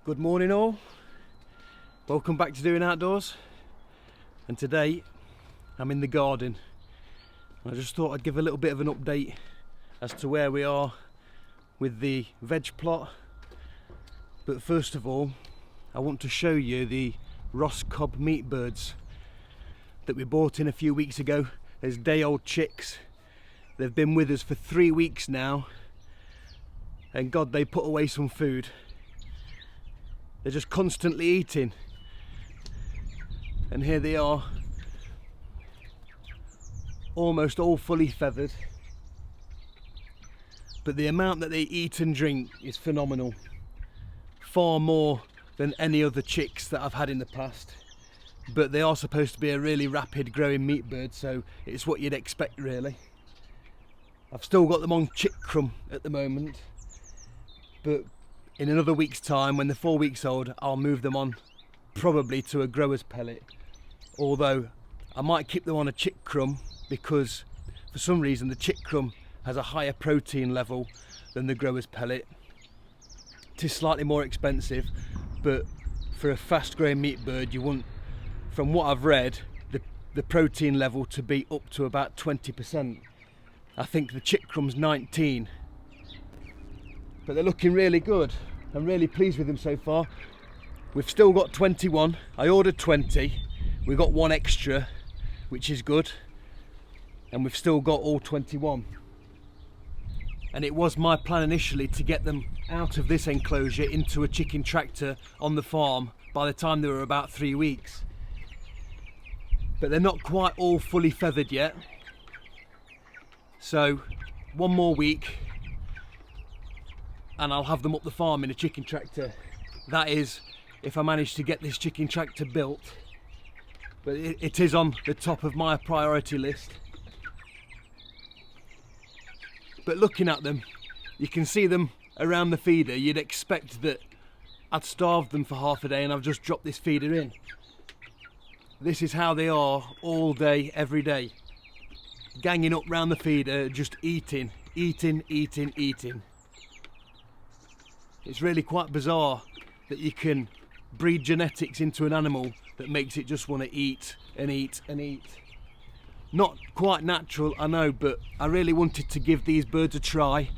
Good morning all, welcome back to Doing Outdoors, and today I'm in the garden. I just thought I'd give a little bit of an update as to where we are with the veg plot, but first of all I want to show you the Ross Cobb meat birds that we bought in a few weeks ago. There's day-old chicks. They've been with us for 3 weeks now, and God, they put away some food. They're just constantly eating, and here they are, almost all fully feathered, but the amount that they eat and drink is phenomenal, far more than any other chicks that I've had in the past. But they are supposed to be a really rapid growing meat bird, so it's what you'd expect really. I've still got them on chick crumb at the moment, but in another week's time, when they're 4 weeks old, I'll move them on probably to a grower's pellet. Although I might keep them on a chick crumb because for some reason the chick crumb has a higher protein level than the grower's pellet. It is slightly more expensive, but for a fast growing meat bird you want, from what I've read, the protein level to be up to about 20%. I think the chick crumb's 19. But they're looking really good. I'm really pleased with them so far. We've still got 21. I ordered 20. We got one extra, which is good. And we've still got all 21. And it was my plan initially to get them out of this enclosure into a chicken tractor on the farm by the time they were about 3 weeks. But they're not quite all fully feathered yet. So one more week and I'll have them up the farm in a chicken tractor. That is, if I manage to get this chicken tractor built. But it is on the top of my priority list. But looking at them, you can see them around the feeder. You'd expect that I'd starved them for half a day and I've just dropped this feeder in. This is how they are all day, every day. Ganging up round the feeder, just eating, eating, eating, eating. It's really quite bizarre that you can breed genetics into an animal that makes it just want to eat and eat and eat. Not quite natural, I know, but I really wanted to give these birds a try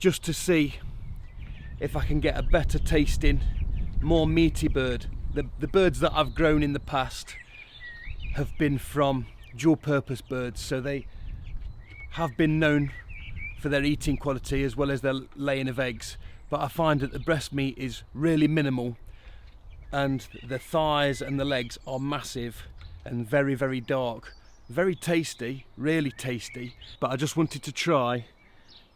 just to see if I can get a better tasting, more meaty bird. The birds that I've grown in the past have been from dual purpose birds, so they have been known for their eating quality as well as their laying of eggs. But I find that the breast meat is really minimal and the thighs and the legs are massive and very, very dark. Very tasty, really tasty, but I just wanted to try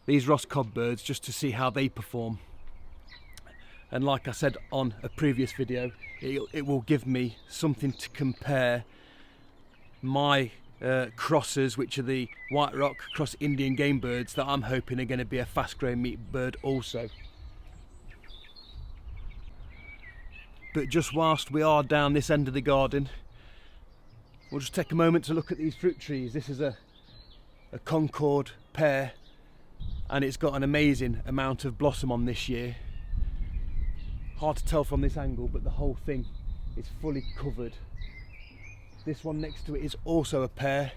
these Ross Cobb birds just to see how they perform. And like I said on a previous video, it will give me something to compare my crosses, which are the White Rock cross Indian game birds that I'm hoping are going to be a fast growing meat bird also. But just whilst we are down this end of the garden, we'll just take a moment to look at these fruit trees. This is a Concord pear and it's got an amazing amount of blossom on this year. Hard to tell from this angle, but the whole thing is fully covered. This one next to it is also a pear.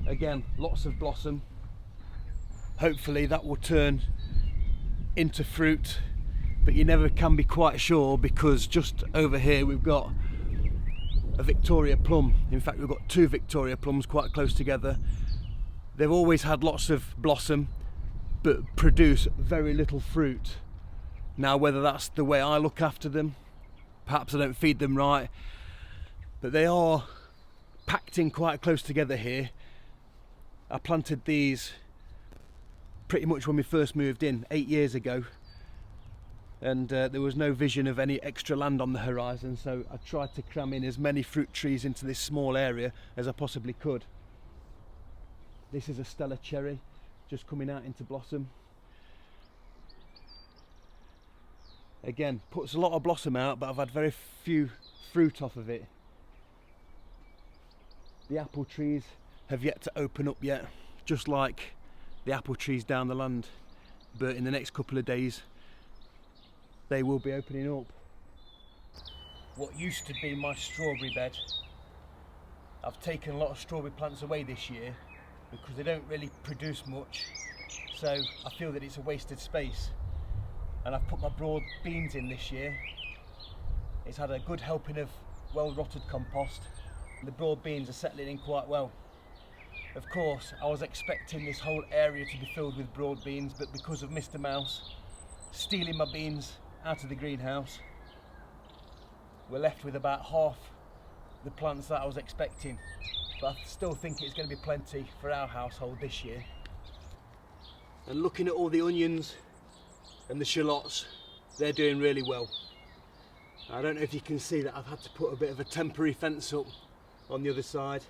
Again, lots of blossom. Hopefully that will turn into fruit, but you never can be quite sure because just over here we've got a Victoria plum. In fact, we've got two Victoria plums quite close together. They've always had lots of blossom but produce very little fruit. Now, whether that's the way I look after them, perhaps I don't feed them right, but they are packed in quite close together here. I planted these pretty much when we first moved in 8 years ago, and there was no vision of any extra land on the horizon, so I tried to cram in as many fruit trees into this small area as I possibly could. This is a Stella cherry just coming out into blossom. Again, puts a lot of blossom out, but I've had very few fruit off of it. The apple trees have yet to open up yet, just like the apple trees down the land, but in the next couple of days they will be opening up. What used to be my strawberry bed, I've taken a lot of strawberry plants away this year because they don't really produce much, so I feel that it's a wasted space. And I've put my broad beans in this year. It's had a good helping of well-rotted compost. The broad beans are settling in quite well. Of course, I was expecting this whole area to be filled with broad beans, but because of Mr. Mouse stealing my beans out of the greenhouse, we're left with about half the plants that I was expecting. But I still think it's going to be plenty for our household this year. And looking at all the onions and the shallots, they're doing really well. I don't know if you can see that I've had to put a bit of a temporary fence up on the other side.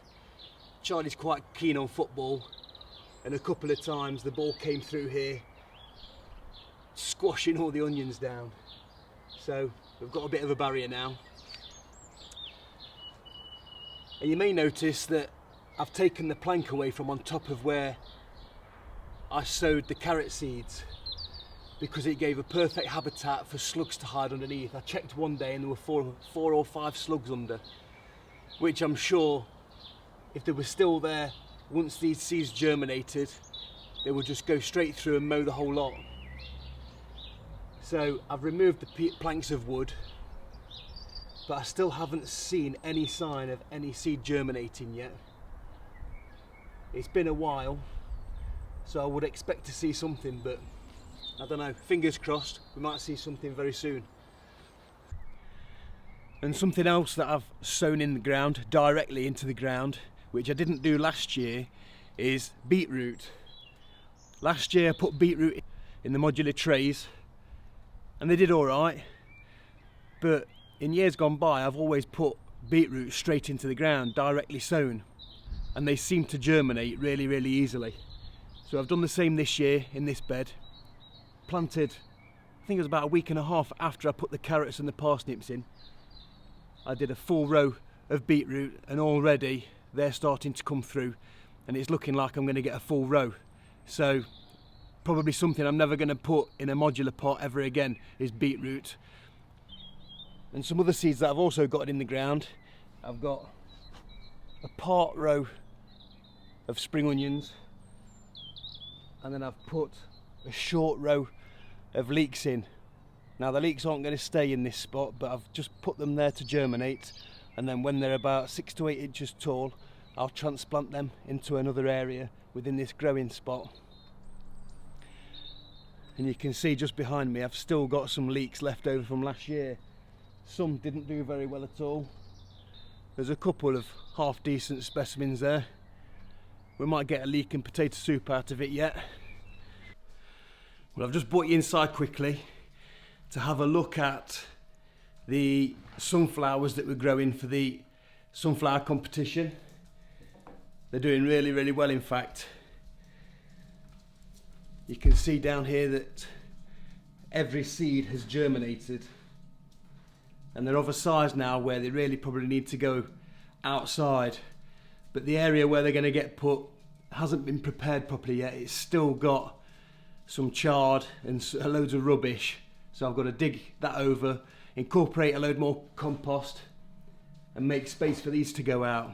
Charlie's quite keen on football, and a couple of times the ball came through here, squashing all the onions down. So we've got a bit of a barrier now. And you may notice that I've taken the plank away from on top of where I sowed the carrot seeds, because it gave a perfect habitat for slugs to hide underneath. I checked one day and there were four or five slugs under, which I'm sure if they were still there once these seeds germinated, they would just go straight through and mow the whole lot. So I've removed the planks of wood, but I still haven't seen any sign of any seed germinating yet. It's been a while, so I would expect to see something, but I don't know, fingers crossed, we might see something very soon. And something else that I've sown in the ground, directly into the ground, which I didn't do last year, is beetroot. Last year I put beetroot in the modular trays and they did alright, but in years gone by I've always put beetroot straight into the ground, directly sown, and they seem to germinate really, really easily. So I've done the same this year in this bed. Planted, I think it was about a week and a half after I put the carrots and the parsnips in. I did a full row of beetroot and already they're starting to come through and it's looking like I'm going to get a full row. So probably something I'm never going to put in a modular pot ever again is beetroot. And some other seeds that I've also got in the ground, I've got a part row of spring onions, and then I've put a short row of leeks in. Now the leeks aren't going to stay in this spot, but I've just put them there to germinate, and then when they're about 6 to 8 inches tall I'll transplant them into another area within this growing spot. And you can see just behind me I've still got some leeks left over from last year. Some didn't do very well at all. There's a couple of half decent specimens there. We might get a leek and potato soup out of it yet. Well, I've just brought you inside quickly to have a look at the sunflowers that we're growing for the sunflower competition. They're doing really, really well, in fact. You can see down here that every seed has germinated, and they're of a size now where they really probably need to go outside, but the area where they're going to get put hasn't been prepared properly yet. It's still got some chard and loads of rubbish, so I've got to dig that over, incorporate a load more compost and make space for these to go out.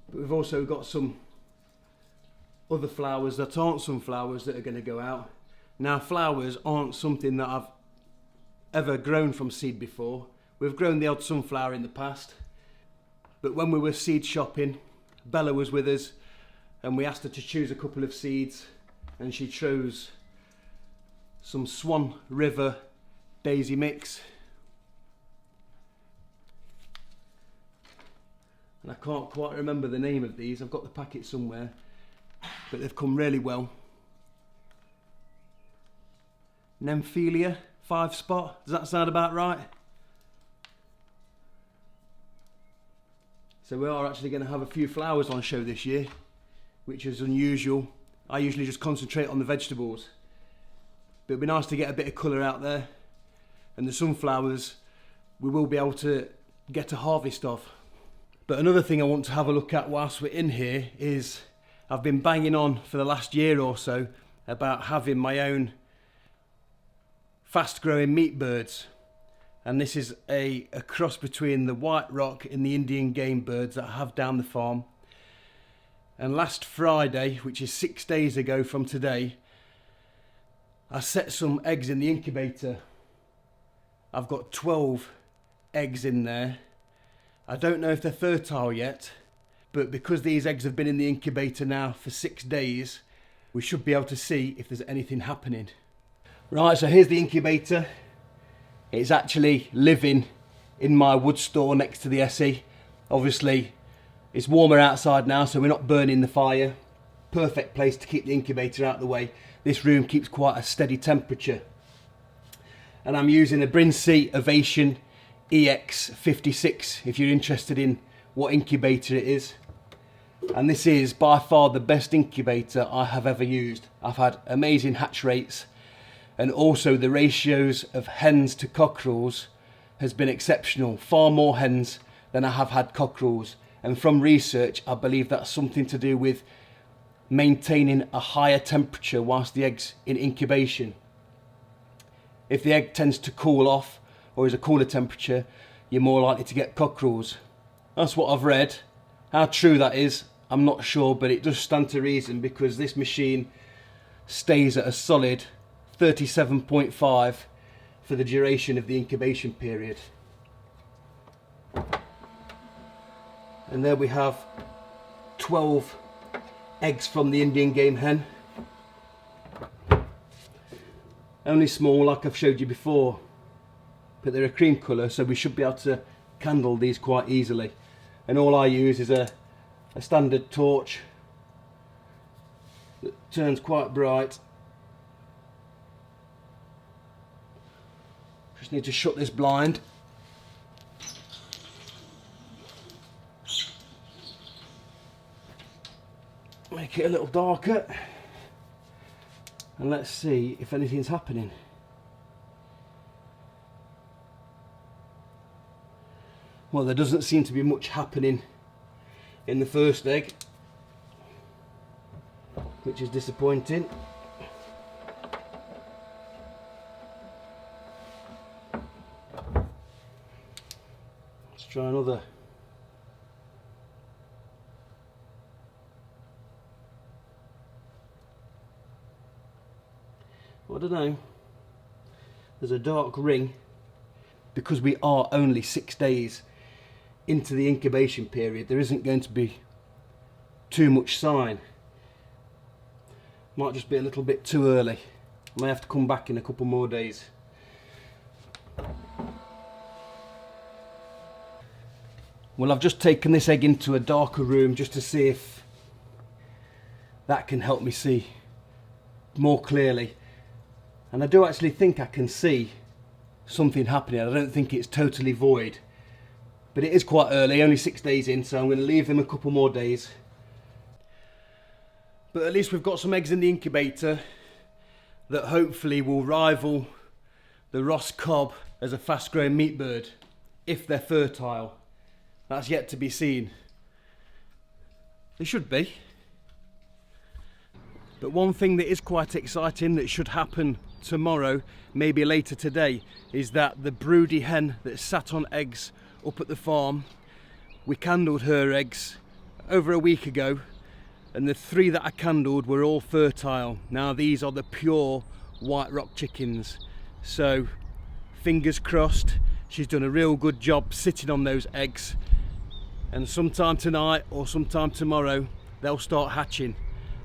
But we've also got some other flowers that aren't sunflowers that are going to go out. Now flowers aren't something that I've ever grown from seed before. We've grown the odd sunflower in the past, but when we were seed shopping, Bella was with us and we asked her to choose a couple of seeds, and she chose some Swan River daisy mix. And I can't quite remember the name of these. I've got the packet somewhere, but they've come really well. Nymphaea 5 spot, does that sound about right? So we are actually going to have a few flowers on show this year, which is unusual. I usually just concentrate on the vegetables, but it'd be nice to get a bit of colour out there, and the sunflowers we will be able to get a harvest of. But another thing I want to have a look at whilst we're in here is I've been banging on for the last year or so about having my own fast growing meat birds. And this is a cross between the white rock and the Indian game birds that I have down the farm. And last Friday, which is 6 days ago from today, I set some eggs in the incubator. I've got 12 eggs in there. I don't know if they're fertile yet, but because these eggs have been in the incubator now for 6 days, we should be able to see if there's anything happening. Right, so here's the incubator. It's actually living in my wood store next to the Essie. Obviously, it's warmer outside now, so we're not burning the fire. Perfect place to keep the incubator out of the way. This room keeps quite a steady temperature. And I'm using a Brinsea Ovation EX56 if you're interested in what incubator it is. And this is by far the best incubator I have ever used. I've had amazing hatch rates, and also the ratios of hens to cockerels has been exceptional. Far more hens than I have had cockerels. And from research, I believe that's something to do with maintaining a higher temperature whilst the egg's in incubation. If the egg tends to cool off or is a cooler temperature, you're more likely to get cockerels. That's what I've read. How true that is, I'm not sure, but it does stand to reason because this machine stays at a solid 37.5 for the duration of the incubation period. And there we have 12 eggs from the Indian game hen. Only small, like I've showed you before, but they're a cream colour, so we should be able to candle these quite easily. And all I use is a standard torch that turns quite bright. Just need to shut this blind. Make it a little darker. And let's see if anything's happening. Well, there doesn't seem to be much happening in the first egg, which is disappointing. Let's try another. Well, I don't know. There's a dark ring because we are only 6 days into the incubation period. There isn't going to be too much sign. Might just be a little bit too early. I may have to come back in a couple more days. Well, I've just taken this egg into a darker room just to see if that can help me see more clearly. And I do actually think I can see something happening. I don't think it's totally void. But it is quite early, only 6 days in, so I'm going to leave them a couple more days. But at least we've got some eggs in the incubator that hopefully will rival the Ross Cobb as a fast growing meat bird, if they're fertile. That's yet to be seen. They should be. But one thing that is quite exciting that should happen tomorrow, maybe later today, is that the broody hen that sat on eggs up at the farm, we candled her eggs over a week ago, and the 3 that I candled were all fertile. Now these are the pure white rock chickens, so fingers crossed she's done a real good job sitting on those eggs, and sometime tonight or sometime tomorrow they'll start hatching,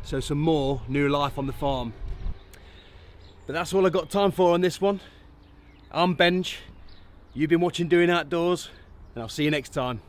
so some more new life on the farm. But that's all I've got time for on this one. I'm Benj, you've been watching Doing Outdoors, and I'll see you next time.